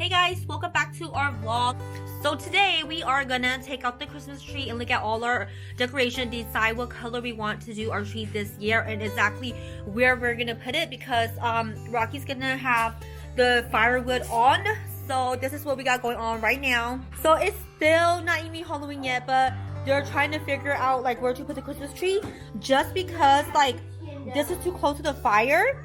Hey guys, welcome back to our vlog. So today we are gonna take out the Christmas tree and look at all our decoration, decide what color we want to do our tree this year and exactly where we're gonna put it because Rocky's gonna have the firewood on. So this is what we got going on right now. So it's still not even Halloween yet, but they're trying to figure out like where to put the Christmas tree just because like this is too close to the fire.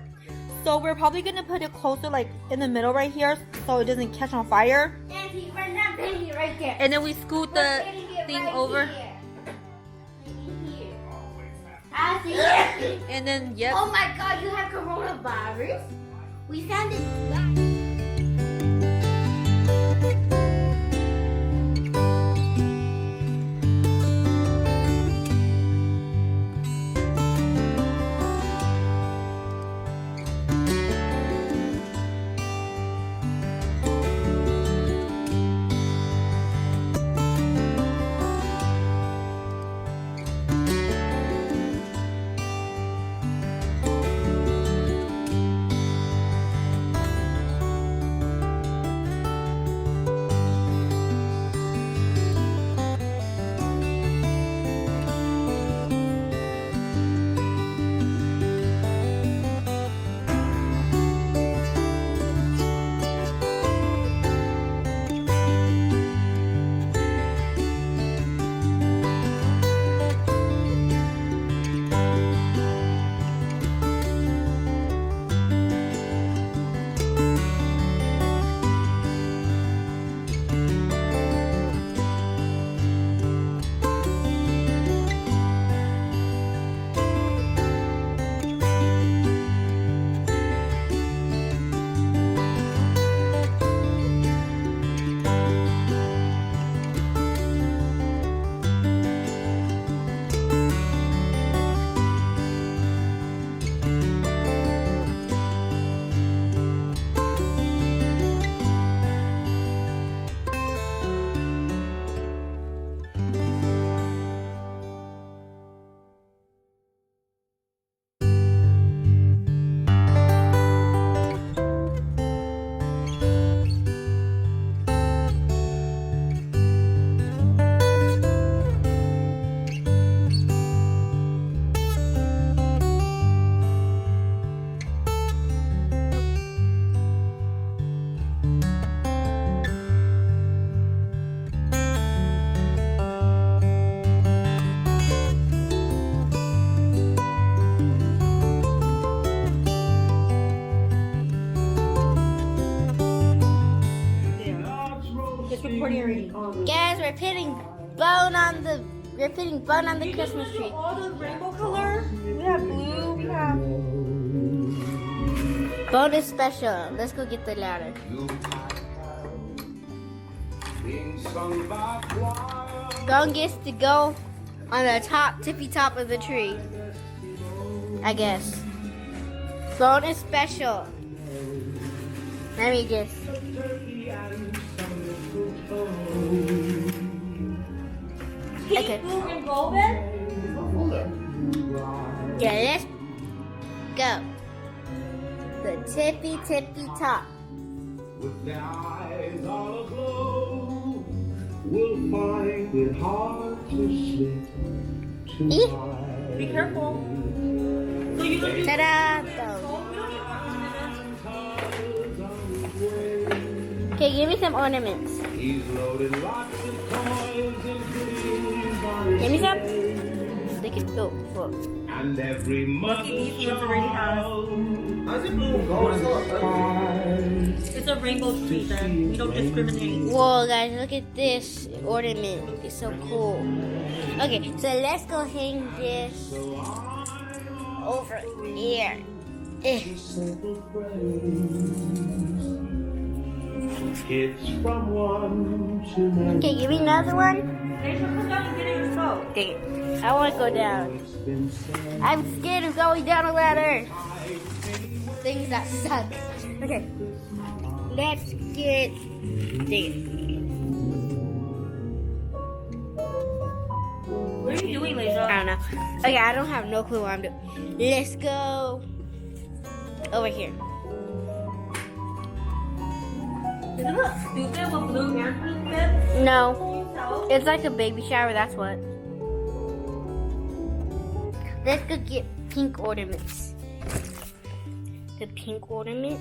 So we're probably gonna put it closer, like in the middle right here, so it doesn't catch on fire. Auntie, we're not putting it right there. And then we scoot the thing right over. Here. I see it. And then yep. Oh my God, you have coronavirus? We found it. Guys, we're putting bone on the Christmas tree. All the rainbow color. We have blue. We have. Bone is special. Let's go get the ladder. Bone gets to go on the tippy top of the tree. I guess. Bone is special. Let me guess. Pink, blue, and golden. Yeah, let's go. The tippy top. With their eyes all aglow, we'll find it hard to sleep tonight. Be careful. So you don't Ta-da! Okay, give me some ornaments. He's loaded lots of toys and goodies on Give me his some. sleigh. They can go for. And every mother's child It's a rainbow tree then. We don't discriminate. Whoa, guys, look at this ornament. It's so cool. Okay, so let's go hang this over here. It's from 1 to 9. Okay, give me another one. They should put down and get it yourself. Dang it. I want to go down. I'm scared of going down a ladder. Things that suck. Okay. Let's get... Dang it. What are you doing, Leisha? I don't know. Okay, I don't have no clue what I'm doing. Let's go over here. Isn't it stupid with blue and pink, babe? No. Can you tell? It's like a baby shower, that's what. Let's go get pink ornaments. The pink ornament.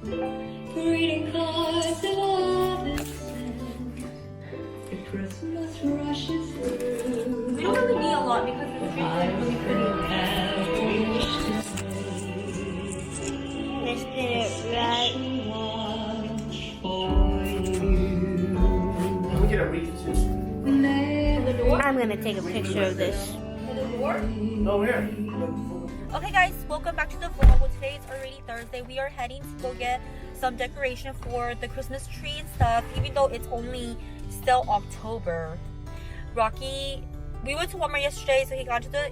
Reading cards and love is sent. The Christmas rushes through. We don't really need a lot because the tree is really pretty. Have a wish to say. Let's put it right. Watch for you. Can we get a wreath too? I'm gonna take a picture of this. Over here. Okay guys, welcome back to the vlog. Well, today is already Thursday. We are heading to go get some decoration for the Christmas tree and stuff, even though it's only still October. Rocky, we went to Walmart yesterday, so he got to the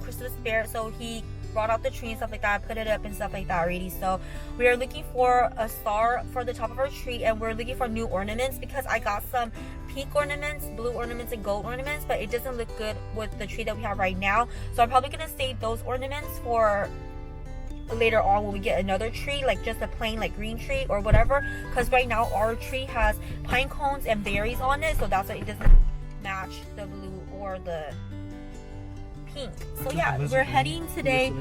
Christmas fair, so he brought out the tree and stuff like that, put it up and stuff like that already. So we are looking for a star for the top of our tree, and we're looking for new ornaments because I got some pink ornaments, blue ornaments, and gold ornaments, but it doesn't look good with the tree that we have right now. So I'm probably gonna save those ornaments for later on when we get another tree, like just a plain like green tree or whatever, because right now our tree has pine cones and berries on it, so that's why it doesn't match the blue or the pink. So yeah, we're heading today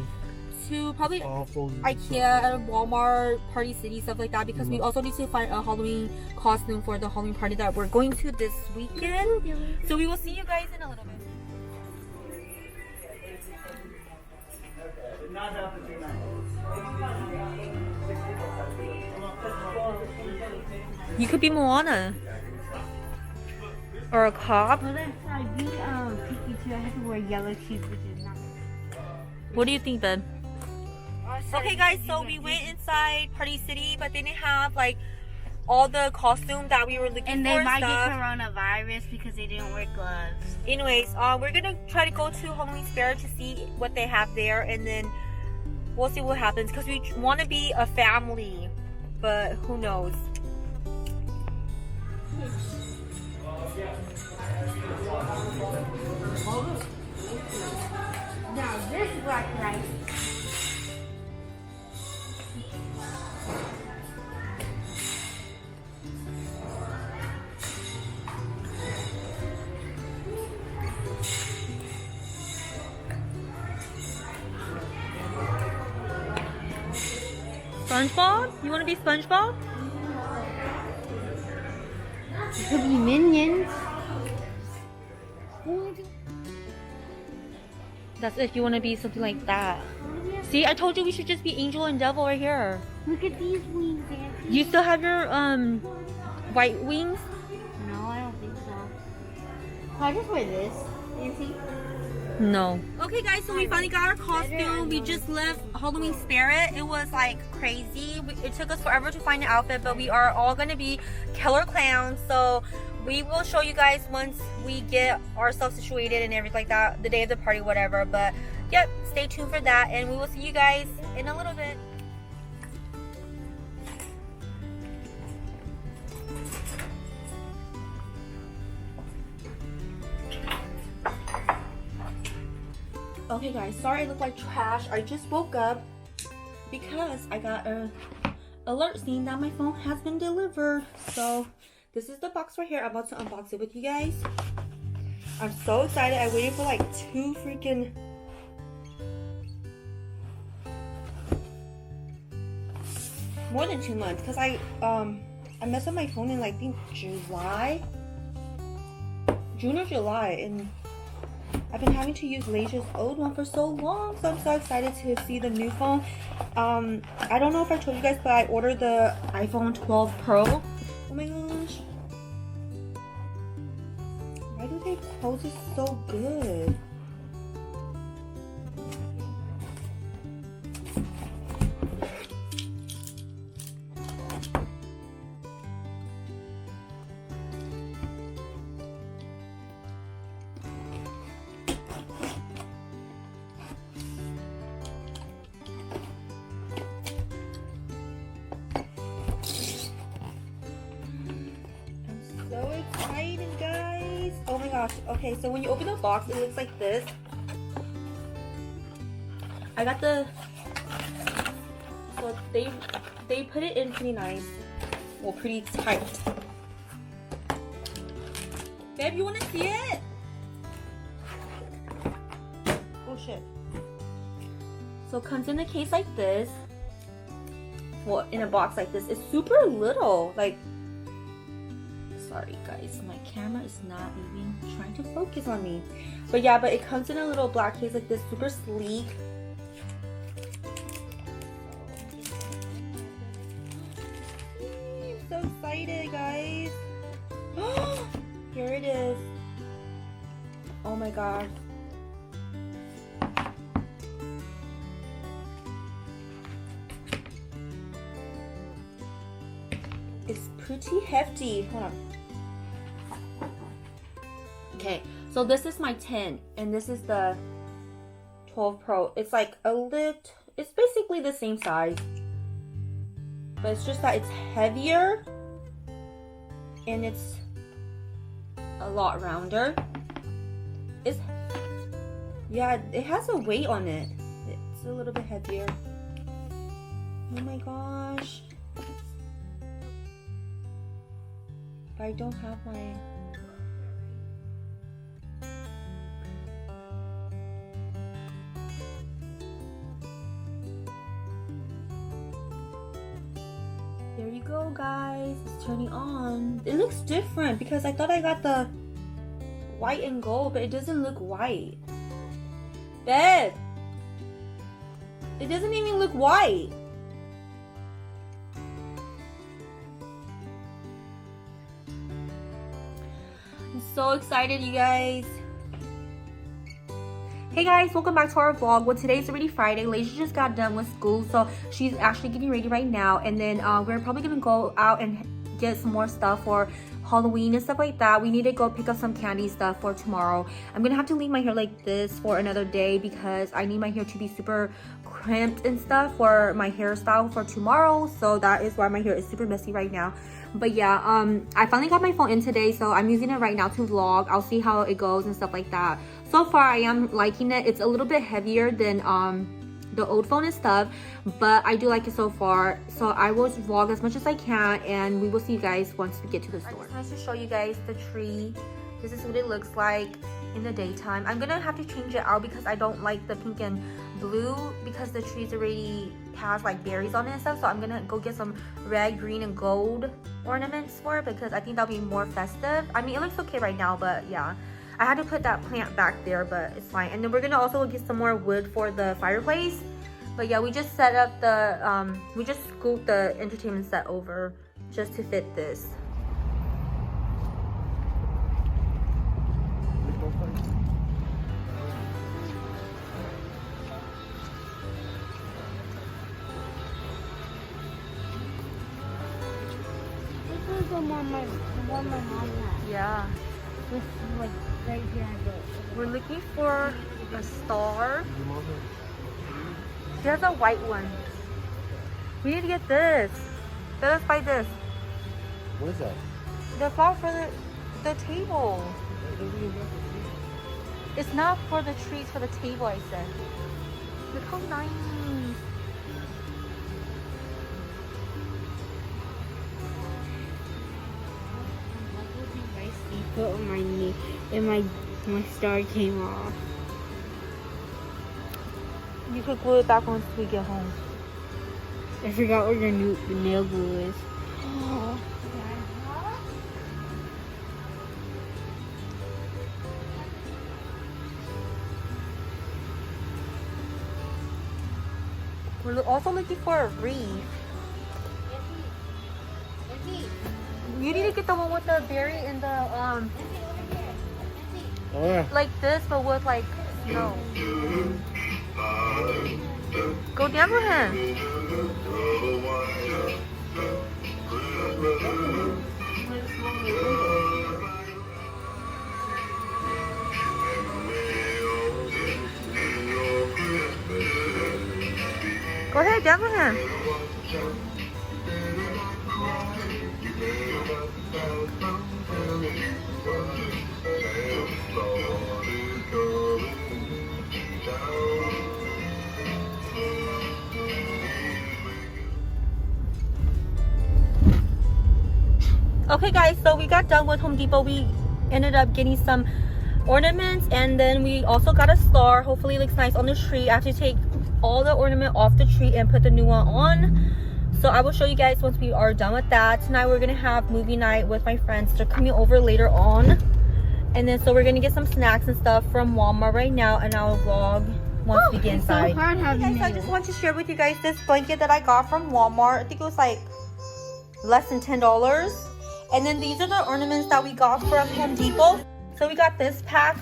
to probably IKEA and Walmart, Party City, stuff like that, because we also need to find a Halloween costume for the Halloween party that we're going to this weekend. So we will see you guys in a little bit. You could be Moana or a cop. Well, that's I be picky too. I have to wear yellow shoes, which is not. What do you think, babe? Okay guys, so we went inside Party City, but they didn't have like all the costume that we were looking And for they might stuff. get coronavirus because they didn't wear gloves. Anyways, we're gonna try to go to Halloween Fair to see what they have there, and then we'll see what happens, because we want to be a family, but who knows. Now this black rice. SpongeBob? You want to be SpongeBob? It could be minions. That's if you want to be something like that. See, I told you we should just be Angel and Devil right here. Look at these wings, Auntie. You still have your white wings? No, I don't think so. Can I just wear this, Auntie? No. Okay guys, so we finally got our costume. We just left Halloween Spirit. It was like crazy. It took us forever to find an outfit, but we are all gonna be killer clowns. So we will show you guys once we get ourselves situated and everything like that, the day of the party, whatever. But yep, stay tuned for that, and we will see you guys in a little bit. Okay guys, sorry I look like trash. I just woke up because I got a alert saying that my phone has been delivered. So this is the box right here. I'm about to unbox it with you guys. I'm so excited. I waited for like 2 freaking more than 2 months, because I messed up my phone in like I think June or July, and I've been having to use Leisha's old one for so long, so I'm so excited to see the new phone. I don't know if I told you guys, but I ordered the iPhone 12 Pro. Oh my gosh. Why do they close it so good? So excited, guys. Oh my gosh. Okay, so when you open the box, it looks like this. I got the, so they put it in pretty nice. Well, pretty tight. Babe, you want to see it? Oh shit. So it comes in a case like this. Well, in a box like this. It's super little. Like, sorry guys, my camera is not even trying to focus on me. But yeah, but it comes in a little black case like this, super sleek. I'm so excited, guys. Here it is. Oh my god. It's pretty hefty. Hold on. Okay, so this is my 10 and this is the 12 Pro. It's like a lit, it's basically the same size, but it's just that it's heavier and it's a lot rounder. It's, yeah, it has a weight on it. It's a little bit heavier. Oh my gosh. I don't have my... There you go, guys. It's turning on. It looks different because I thought I got the white and gold, but it doesn't look white. Babe! It doesn't even look white. I'm so excited, you guys. Hey guys, welcome back to our vlog. Well, today's already Friday. Lasia just got done with school, so she's actually getting ready right now. And then we're probably gonna go out and get some more stuff for Halloween and stuff like that. We need to go pick up some candy stuff for tomorrow. I'm gonna have to leave my hair like this for another day because I need my hair to be super crimped and stuff for my hairstyle for tomorrow. So that is why my hair is super messy right now. But yeah, I finally got my phone in today, so I'm using it right now to vlog. I'll see how it goes and stuff like that. So far, I am liking it. It's a little bit heavier than the old phone and stuff, but I do like it so far. So I will vlog as much as I can, and we will see you guys once we get to the store. I just wanted to show you guys the tree. This is what it looks like in the daytime. I'm gonna have to change it out because I don't like the pink and blue because the tree's already has like berries on it and stuff. So I'm gonna go get some red, green, and gold ornaments for it because I think that'll be more festive. I mean, it looks okay right now, but yeah. I had to put that plant back there, but it's fine. And then we're gonna also get some more wood for the fireplace. But yeah, we just set up the, we just scooped the entertainment set over just to fit this. This is the one my mom had. Yeah. This is like right here. We're looking for a star. There's a white one. We need to get this. Let us buy this. What is that? The flower for the table. It's not for the trees, for the table, I said. Look how nice. Put on my knee and my star came off. You could glue it back once we get home. I forgot where the nail glue is. We're also looking for a wreath. You need to get the one with the berry and the Oh yeah. like this, but with like snow. Go down for him. Go ahead, down for him. Okay guys, so we got done with Home Depot. We ended up getting some ornaments, and then we also got a star. Hopefully it looks nice on the tree. I have to take all the ornament off the tree and put the new one on. So I will show you guys once we are done with that. Tonight we're gonna have movie night with my friends. They're coming over later on. And then so we're gonna get some snacks and stuff from Walmart right now, and I'll vlog once we get inside. So hard having Hey guys, I just want to share with you guys this blanket that I got from Walmart. I think it was like less than $10. And then these are the ornaments that we got from Home Depot. So we got this pack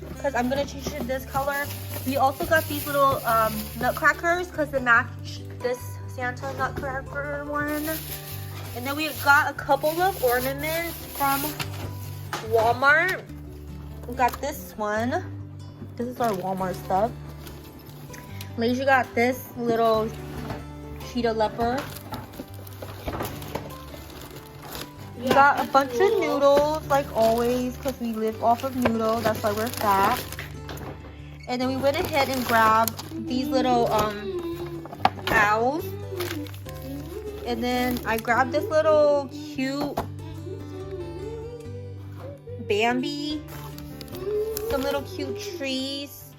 because I'm gonna change it to this color. We also got these little nutcrackers because they match this Santa nutcracker one. And then we got a couple of ornaments from Walmart. We got this one. This is our Walmart stuff. Lasia got this little cheetah leopard. We got a bunch of noodles, like always, because we live off of noodles. That's why we're fat. And then we went ahead and grabbed these little owls. And then I grabbed this little cute Bambi. Some little cute trees.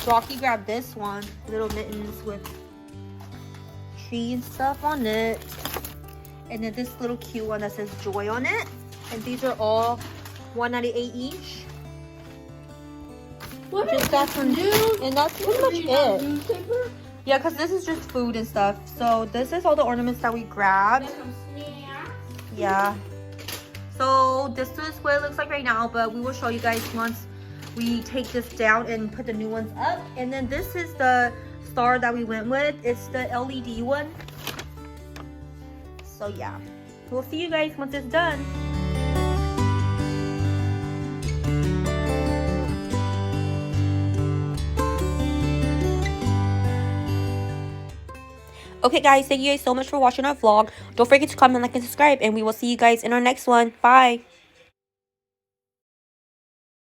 Rocky grabbed this one. Little mittens with tree and stuff on it. And then this little cute one that says Joy on it. And these are all $1.98 each. What Just got some new, and that's pretty much it. Newspaper? Yeah, because this is just food and stuff. So this is all the ornaments that we grabbed. Some snacks. Yeah. So this is what it looks like right now, but we will show you guys once we take this down and put the new ones up. And then this is the star that we went with. It's the LED one. So yeah, we'll see you guys once it's done. Okay guys, thank you guys so much for watching our vlog. Don't forget to comment, like, and subscribe, and we will see you guys in our next one. Bye.